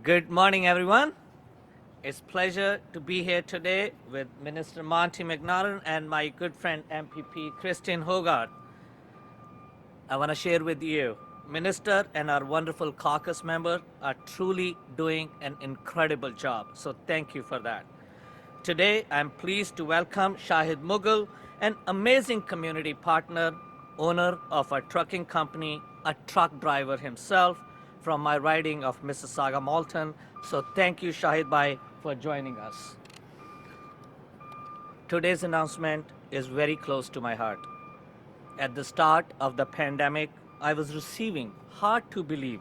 Good morning, everyone. It's a pleasure to be here today with Minister Monte McNaughton and my good friend MPP Christine Hogarth. I want to share with you, Minister and our wonderful caucus member are truly doing an incredible job. So thank you for that. Today, I'm pleased to welcome Shahid Mughal, an amazing community partner, owner of a trucking company, a truck driver himself from my riding of Mississauga Malton. So thank you, Shahid Bhai, for joining us. Today's announcement is very close to my heart. At the start of the pandemic, I was receiving hard to believe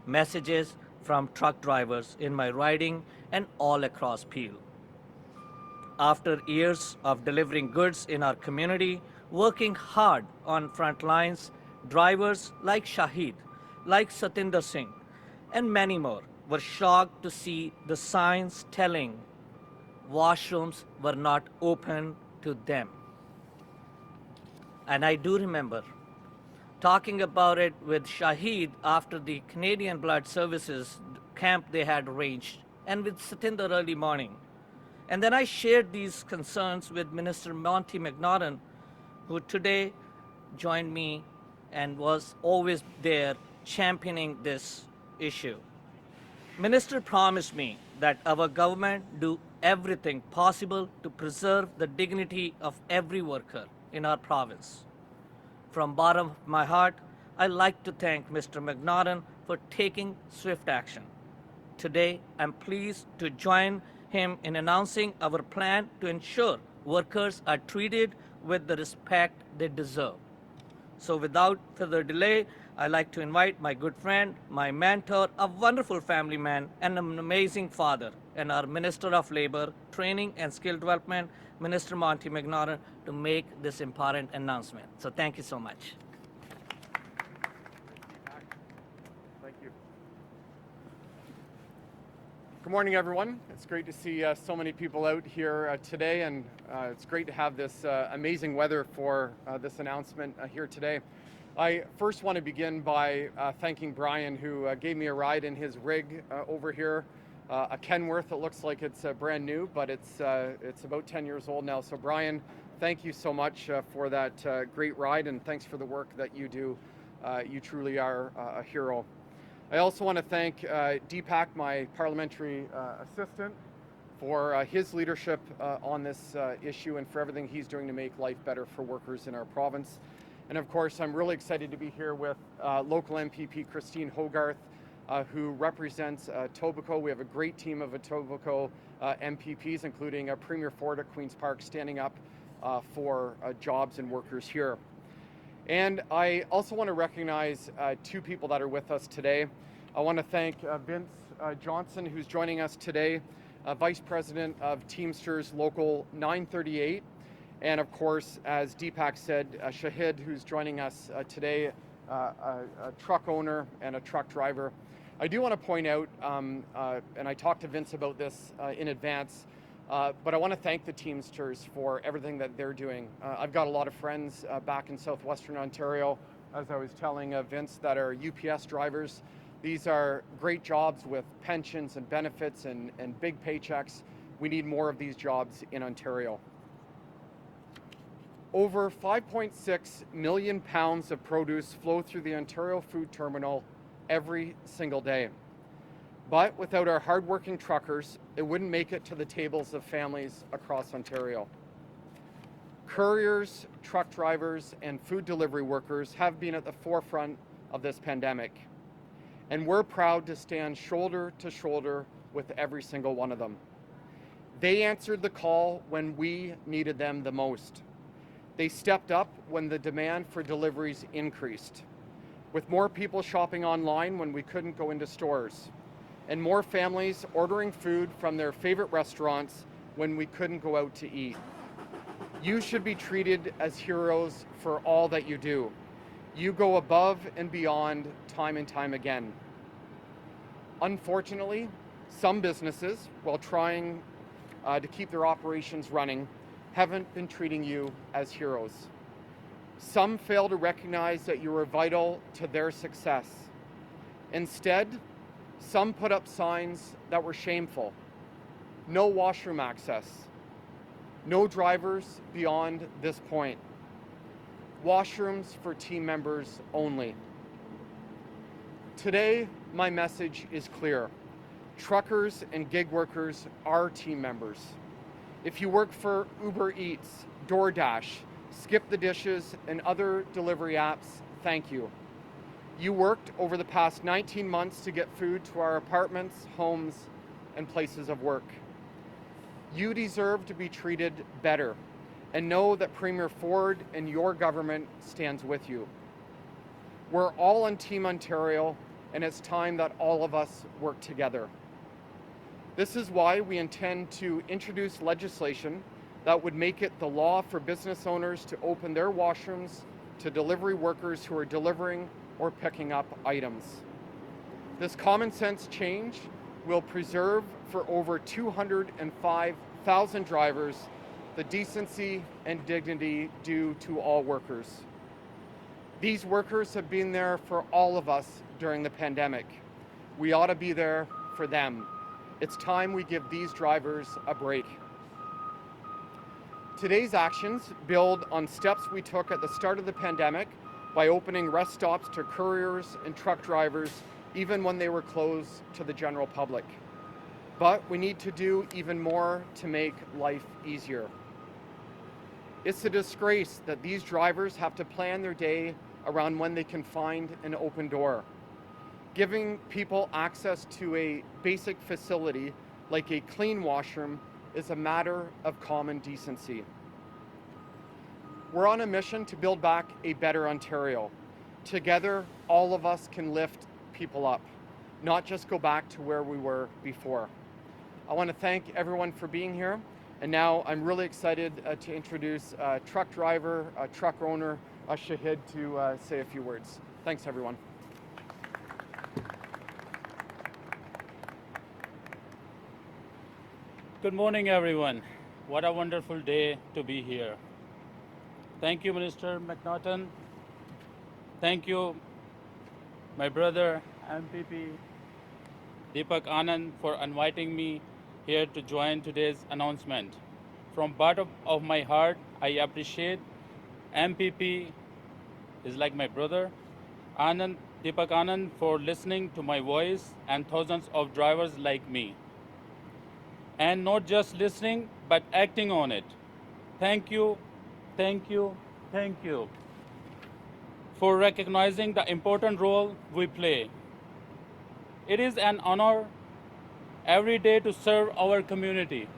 messages from truck drivers in my riding and all across Peel. After years of delivering goods in our community, working hard on front lines, drivers like Shahid, like Satinder Singh, and many more were shocked to see the signs telling washrooms were not open to them. And I do remember talking about it with Shahid after the Canadian Blood Services camp they had arranged, and with Satinder early morning. And then I shared these concerns with Minister Monte McNaughton, who today joined me and was always there championing this issue. Minister promised me that our government do everything possible to preserve the dignity of every worker in our province. From bottom of my heart, I'd like to thank Mr. McNaughton for taking swift action. Today, I'm pleased to join him in announcing our plan to ensure workers are treated with the respect they deserve. So without further delay, I'd like to invite my good friend, my mentor, a wonderful family man, and an amazing father, and our Minister of Labor, Training and Skill Development, Minister Monte McNaughton, to make this important announcement. So thank you so much. Thank you. Good morning, everyone. It's great to see so many people out here today, and it's great to have this amazing weather for this announcement here today. I first want to begin by thanking Brian, who gave me a ride in his rig over here, a Kenworth. It looks like it's brand new, but it's about 10 years old now. So Brian, thank you so much for that great ride, and thanks for the work that you do. You truly are a hero. I also want to thank Deepak, my parliamentary assistant, for his leadership on this issue and for everything he's doing to make life better for workers in our province. And of course, I'm really excited to be here with local MPP Christine Hogarth, who represents Etobicoke. We have a great team of Etobicoke MPPs, including Premier Ford at Queen's Park, standing up for jobs and workers here. And I also want to recognize two people that are with us today. I want to thank Vince Johnson, who's joining us today, Vice President of Teamsters Local 938. And of course, as Deepak said, Shahid, who's joining us today, a truck owner and a truck driver. I do want to point out, and I talked to Vince about this in advance, but I want to thank the Teamsters for everything that they're doing. I've got a lot of friends back in southwestern Ontario, as I was telling Vince, that are UPS drivers. These are great jobs with pensions and benefits and big paychecks. We need more of these jobs in Ontario. Over 5.6 million pounds of produce flow through the Ontario Food Terminal every single day. But without our hardworking truckers, it wouldn't make it to the tables of families across Ontario. Couriers, truck drivers, and food delivery workers have been at the forefront of this pandemic. And we're proud to stand shoulder to shoulder with every single one of them. They answered the call when we needed them the most. They stepped up when the demand for deliveries increased, with more people shopping online when we couldn't go into stores, and more families ordering food from their favorite restaurants when we couldn't go out to eat. You should be treated as heroes for all that you do. You go above and beyond time and time again. Unfortunately, some businesses, while trying to keep their operations running, haven't been treating you as heroes. Some fail to recognize that you are vital to their success. Instead, Some put up signs that were shameful. No washroom access. No drivers beyond this point. Washrooms for team members only. Today, my message is clear. Truckers and gig workers are team members. If you work for Uber Eats, DoorDash, Skip the Dishes, and other delivery apps, thank you. You worked over the past 19 months to get food to our apartments, homes, and places of work. You deserve to be treated better, and know that Premier Ford and your government stands with you. We're all on Team Ontario, and it's time that all of us work together. This is why we intend to introduce legislation that would make it the law for business owners to open their washrooms to delivery workers who are delivering or picking up items. This common sense change will preserve for over 205,000 drivers the decency and dignity due to all workers. These workers have been there for all of us during the pandemic. We ought to be there for them. It's time we give these drivers a break. Today's actions build on steps we took at the start of the pandemic by opening rest stops to couriers and truck drivers, even when they were closed to the general public. But we need to do even more to make life easier. It's a disgrace that these drivers have to plan their day around when they can find an open door. Giving people access to a basic facility like a clean washroom is a matter of common decency. We're on a mission to build back a better Ontario. Together, all of us can lift people up, not just go back to where we were before. I want to thank everyone for being here, and now I'm really excited to introduce truck driver, truck owner, Shahid, to say a few words. Thanks, everyone. Good morning, everyone. What a wonderful day to be here. Thank you, Minister McNaughton. Thank you, my brother, MPP Deepak Anand, for inviting me here to join today's announcement. From bottom of my heart, I appreciate MPP is like my brother, Deepak Anand, for listening to my voice and thousands of drivers like me. And not just listening, but acting on it. Thank you, thank you, thank you for recognizing the important role we play. It is an honor every day to serve our community.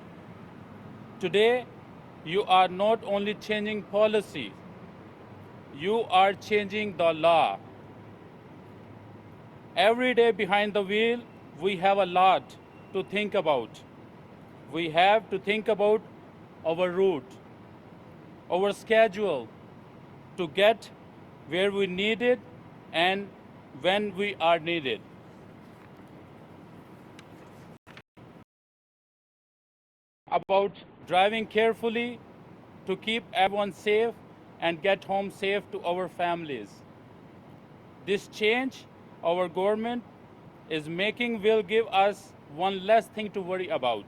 Today, you are not only changing policy, you are changing the law. Every day behind the wheel, we have a lot to think about. We have to think about our route, our schedule to get where we need it and when we are needed. About driving carefully to keep everyone safe and get home safe to our families. This change our government is making will give us one less thing to worry about.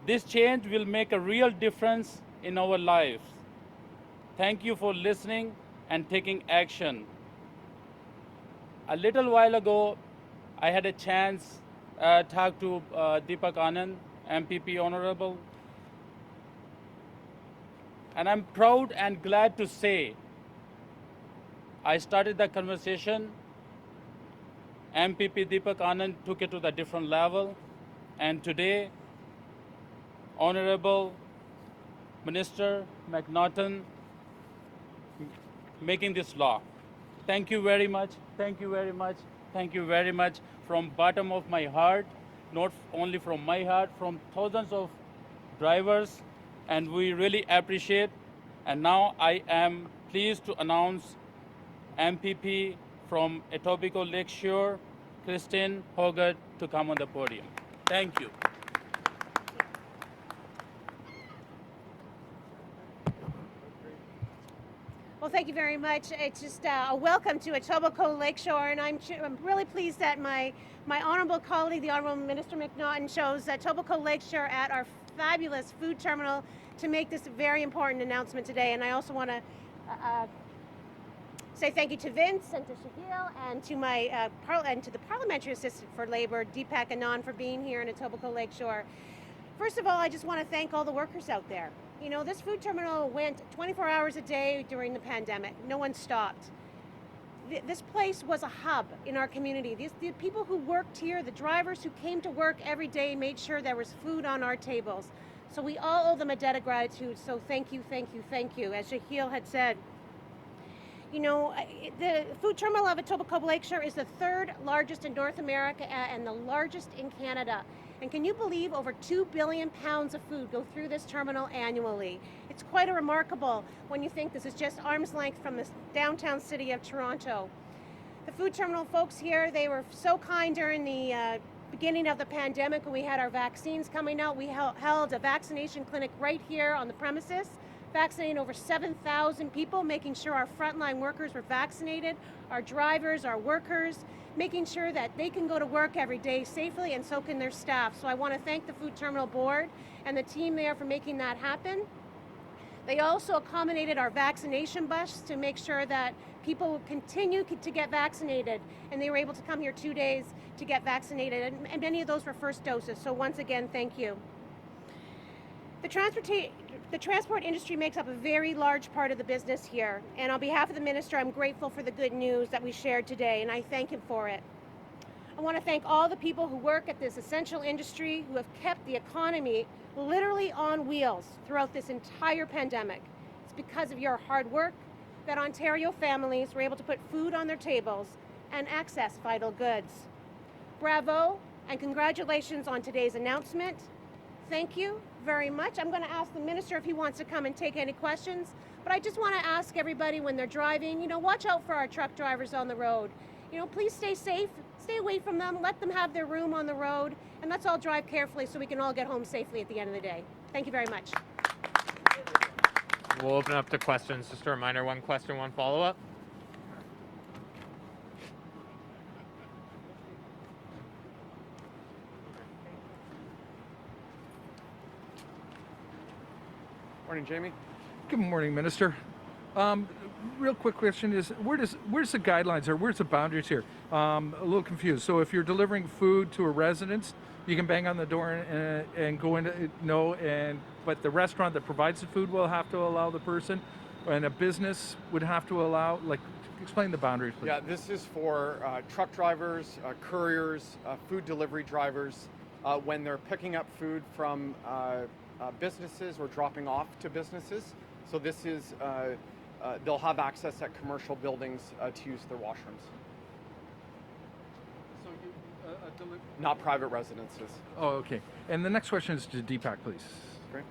This change will make a real difference in our lives. Thank you for listening and taking action. A little while ago, I had a chance talk to Deepak Anand, MPP Honorable, and I'm proud and glad to say I started the conversation. MPP Deepak Anand took it to the different level, and today, Honorable Minister McNaughton making this law. Thank you very much, thank you very much, thank you very much from bottom of my heart, not only from my heart, from thousands of drivers, and we really appreciate. And now I am pleased to announce MPP from Etobicoke Lakeshore, Christine Hogarth, to come on the podium. Thank you. Well, thank you very much. It's just a welcome to Etobicoke Lakeshore, and I'm really pleased that my honorable colleague, the Honorable Minister McNaughton, chose Etobicoke Lakeshore at our fabulous food terminal to make this very important announcement today. And I also want to say thank you to Vince and to Shahil and to my and to the Parliamentary Assistant for Labour, Deepak Anand, for being here in Etobicoke Lakeshore. First of all, I just want to thank all the workers out there. You know, this food terminal went 24 hours a day during the pandemic. No one stopped. This place was a hub in our community. The people who worked here, the drivers who came to work every day, made sure there was food on our tables. So we all owe them a debt of gratitude. So thank you, thank you, thank you. As Shahil had said, you know, the food terminal of Etobicoke Lakeshore is the third largest in North America and the largest in Canada. And can you believe over 2 billion pounds of food go through this terminal annually? It's quite a remarkable when you think this is just arm's length from the downtown city of Toronto. The food terminal folks here, they were so kind during the beginning of the pandemic when we had our vaccines coming out. We held a vaccination clinic right here on the premises, vaccinating over 7,000 people, making sure our frontline workers were vaccinated, our drivers, our workers, making sure that they can go to work every day safely, and so can their staff. So I want to thank the Food Terminal Board and the team there for making that happen. They also accommodated our vaccination bus to make sure that people would continue to get vaccinated, and they were able to come here 2 days to get vaccinated, and many of those were first doses. So once again, thank you. The transport industry makes up a very large part of the business here, and on behalf of the Minister, I'm grateful for the good news that we shared today, and I thank him for it. I want to thank all the people who work at this essential industry who have kept the economy literally on wheels throughout this entire pandemic. It's because of your hard work that Ontario families were able to put food on their tables and access vital goods. Bravo, and congratulations on today's announcement. Thank you very much. I'm going to ask the Minister if he wants to come and take any questions, but I just want to ask everybody when they're driving, you know, watch out for our truck drivers on the road. You know, please stay safe, stay away from them, let them have their room on the road, and let's all drive carefully so we can all get home safely at the end of the day. Thank you very much. We'll open up to questions. Just a reminder, one question, one follow-up. Morning, Jamie. Good morning, Minister. Real quick question is, where's the guidelines or where's the boundaries here? A little confused. So if you're delivering food to a residence, you can bang on the door and go in, but the restaurant that provides the food will have to allow the person, and a business would have to allow, like, explain the boundaries, please. Yeah, this is for truck drivers, couriers, food delivery drivers, when they're picking up food from businesses or dropping off to businesses. So this is, they'll have access at commercial buildings to use their washrooms. So Not private residences. Oh, okay. And the next question is to Deepak, please. Great.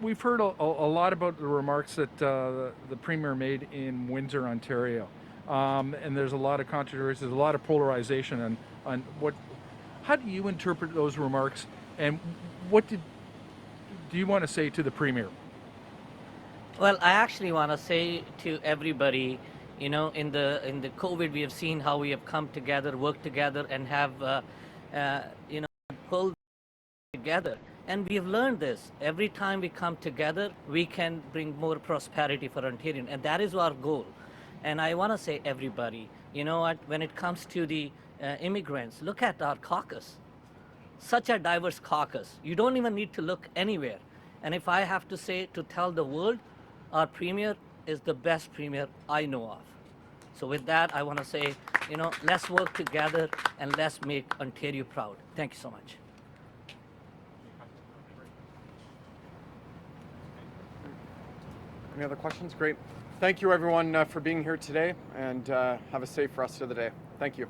We've heard a lot about the remarks that the Premier made in Windsor, Ontario. And there's a lot of controversy, there's a lot of polarization on what. How do you interpret those remarks, and what do you want to say to the Premier? Well, I actually want to say to everybody, you know, in the COVID, we have seen how we have come together, worked together, and have, you know, pulled together. And we have learned this. Every time we come together, we can bring more prosperity for Ontarians, and that is our goal. And I want to say, everybody, you know what, when it comes to the immigrants, look at our caucus. Such a diverse caucus. You don't even need to look anywhere. And if I have to say, to tell the world, our Premier is the best Premier I know of. So with that, I want to say, you know, let's work together and let's make Ontario proud. Thank you so much. Any other questions? Great. Thank you, everyone, for being here today, and have a safe rest of the day. Thank you.